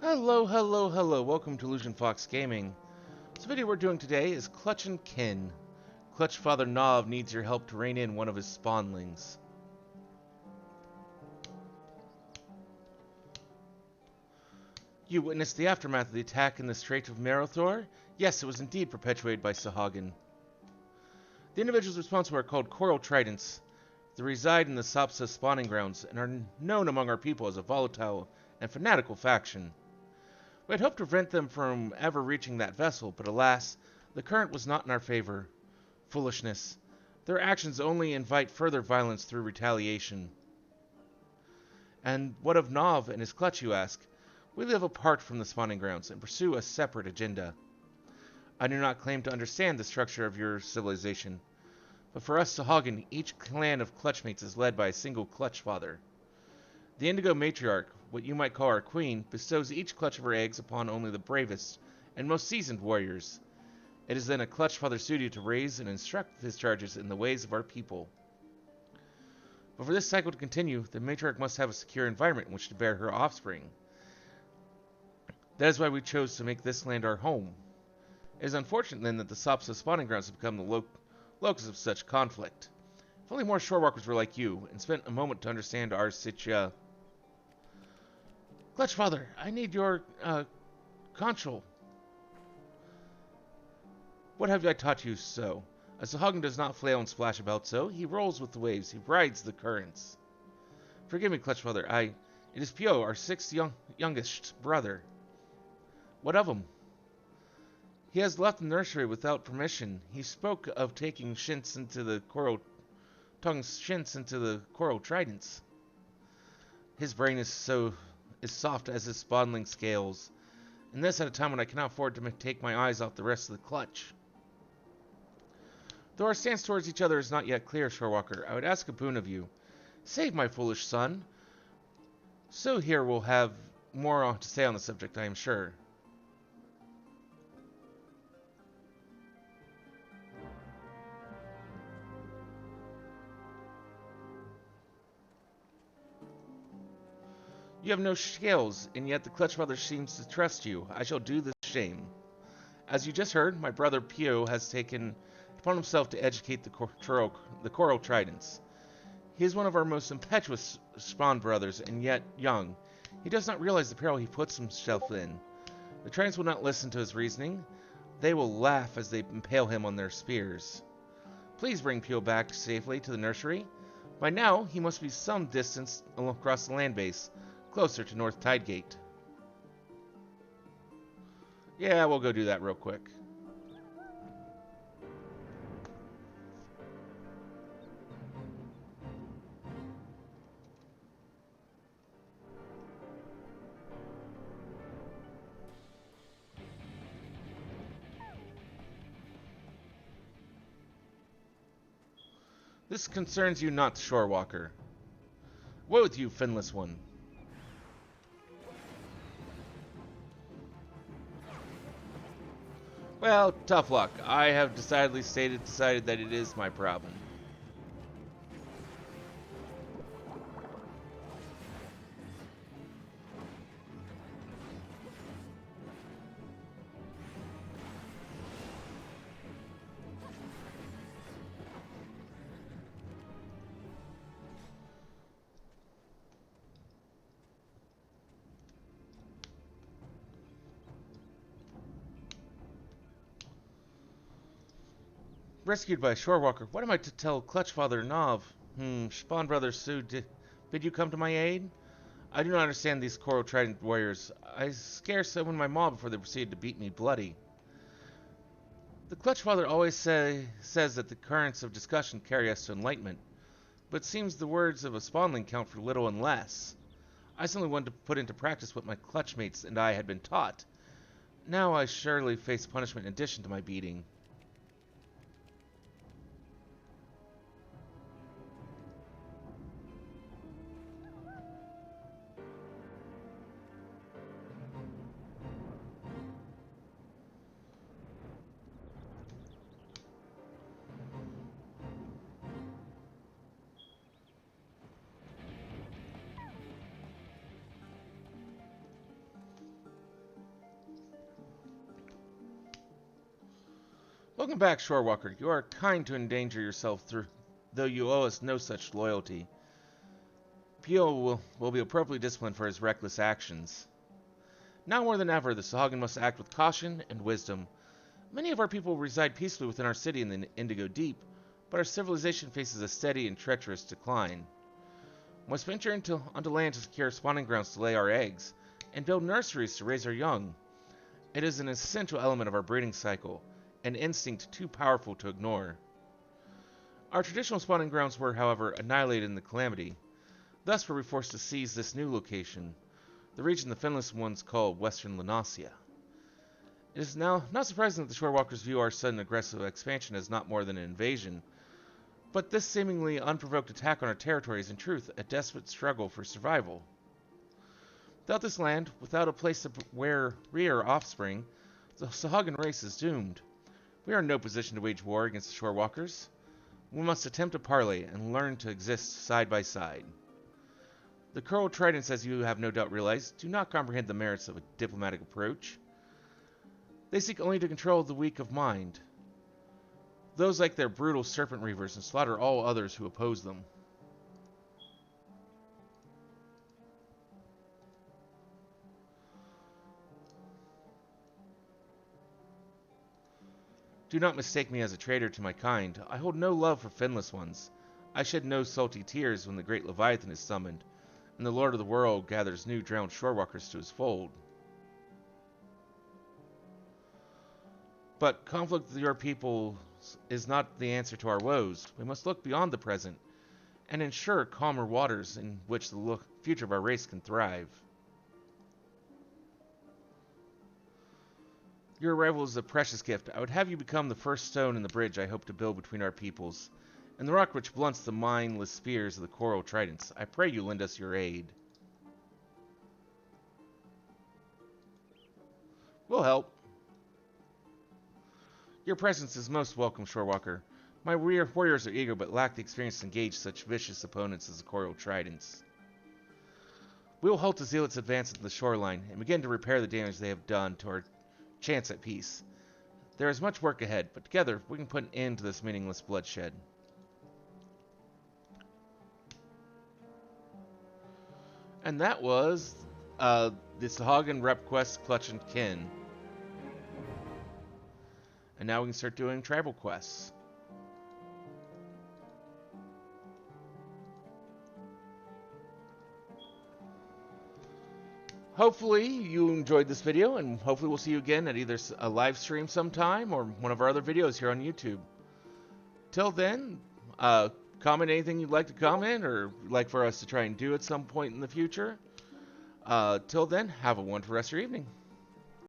Hello, hello, hello. Welcome to Illusion Fox Gaming. This video we're doing today is Clutch and Kin. Clutch Father Nov needs your help to rein in one of his spawnlings. You witnessed the aftermath of the attack in the Strait of Marathor? Yes, it was indeed perpetuated by sahagin. The individuals responsible are called Coral Tridents. They reside in the Sapsa spawning grounds and are known among our people as a volatile and fanatical faction. We had hoped to prevent them from ever reaching that vessel, but alas, the current was not in our favor. Foolishness. Their actions only invite further violence through retaliation. And what of Nov and his clutch, you ask? We live apart from the spawning grounds and pursue a separate agenda. I do not claim to understand the structure of your civilization, but for us Sahagin, each clan of clutchmates is led by a single clutch father. The Indigo Matriarch, what you might call our queen, bestows each clutch of her eggs upon only the bravest and most seasoned warriors. It is then a clutch father's duty to raise and instruct his charges in the ways of our people. But for this cycle to continue, the matriarch must have a secure environment in which to bear her offspring. That is why we chose to make this land our home. It is unfortunate then that the Sapsa spawning grounds have become the locus of such conflict. If only more shorewalkers were like you, and spent a moment to understand our Clutch Father, I need your, consul. What have I taught you so? A Sahagin does not flail and splash about so. He rolls with the waves. He rides the currents. Forgive me, Clutch Father. It is Pio, our sixth youngest brother. What of him? He has left the nursery without permission. He spoke of taking Shints into the coral tridents. His brain is soft as his spawnling scales, and this at a time when I cannot afford to take my eyes off the rest of the clutch. Though our stance towards each other is not yet clear, Shorewalker, I would ask a boon of you. Save my foolish son. So here will have more to say on the subject, I am sure. You have no skills, and yet the Clutch Father seems to trust you. I shall do this shame. As you just heard, my brother Pio has taken upon himself to educate the Coral Tridents. He is one of our most impetuous spawn brothers, and yet young. He does not realize the peril he puts himself in. The Tridents will not listen to his reasoning. They will laugh as they impale him on their spears. Please bring Pio back safely to the nursery. By now, he must be some distance across the land base, closer to North Tidegate. Yeah, we'll go do that real quick. This concerns you not, Shorewalker. Woe with you, finless one. Well, tough luck. I have decided that it is my problem. Rescued by a Shorewalker, what am I to tell Clutch Father Nov? Spawn Brother Sue, bid you come to my aid? I do not understand these Coral Trident warriors. I scarce opened my maw before they proceeded to beat me bloody. The Clutch Father always says that the currents of discussion carry us to enlightenment, but it seems the words of a spawnling count for little and less. I simply wanted to put into practice what my clutchmates and I had been taught. Now I surely face punishment in addition to my beating. Welcome back, Shorewalker. You are kind to endanger yourself through, though you owe us no such loyalty. Pio will be appropriately disciplined for his reckless actions. Now more than ever, the sahagin must act with caution and wisdom. Many of our people reside peacefully within our city in the Indigo Deep, but our civilization faces a steady and treacherous decline. We must venture onto land to secure spawning grounds to lay our eggs, and build nurseries to raise our young. It is an essential element of our breeding cycle, an instinct too powerful to ignore. Our traditional spawning grounds were, however, annihilated in the calamity. Thus were we forced to seize this new location, the region the Finless ones call Western Lunasia. It is now not surprising that the Shorewalkers view our sudden aggressive expansion as not more than an invasion, but this seemingly unprovoked attack on our territory is in truth a desperate struggle for survival. Without this land, without a place to rear offspring, the sahagin race is doomed. We are in no position to wage war against the Shorewalkers. We must attempt to parley and learn to exist side by side. The Coral Tridents, as you have no doubt realized, do not comprehend the merits of a diplomatic approach. They seek only to control the weak of mind. Those like their brutal serpent reavers and slaughter all others who oppose them. Do not mistake me as a traitor to my kind. I hold no love for finless ones. I shed no salty tears when the great Leviathan is summoned, and the Lord of the World gathers new drowned shorewalkers to his fold. But conflict with your people is not the answer to our woes. We must look beyond the present and ensure calmer waters in which the future of our race can thrive. Your arrival is a precious gift. I would have you become the first stone in the bridge I hope to build between our peoples, and the rock which blunts the mindless spears of the coral tridents. I pray you lend us your aid. We'll help. Your presence is most welcome, Shorewalker. My warriors are eager but lack the experience to engage such vicious opponents as the coral tridents. We will halt the zealots' advance into the shoreline and begin to repair the damage they have done to our chance at peace. There is much work ahead, but together we can put an end to this meaningless bloodshed. And that was the Sahagin Rep Quest Clutch and Kin. And now we can start doing tribal quests. Hopefully you enjoyed this video, and hopefully we'll see you again at either a live stream sometime or one of our other videos here on YouTube. Till then, comment anything you'd like to comment or like for us to try and do at some point in the future. Till then, have a wonderful rest of your evening.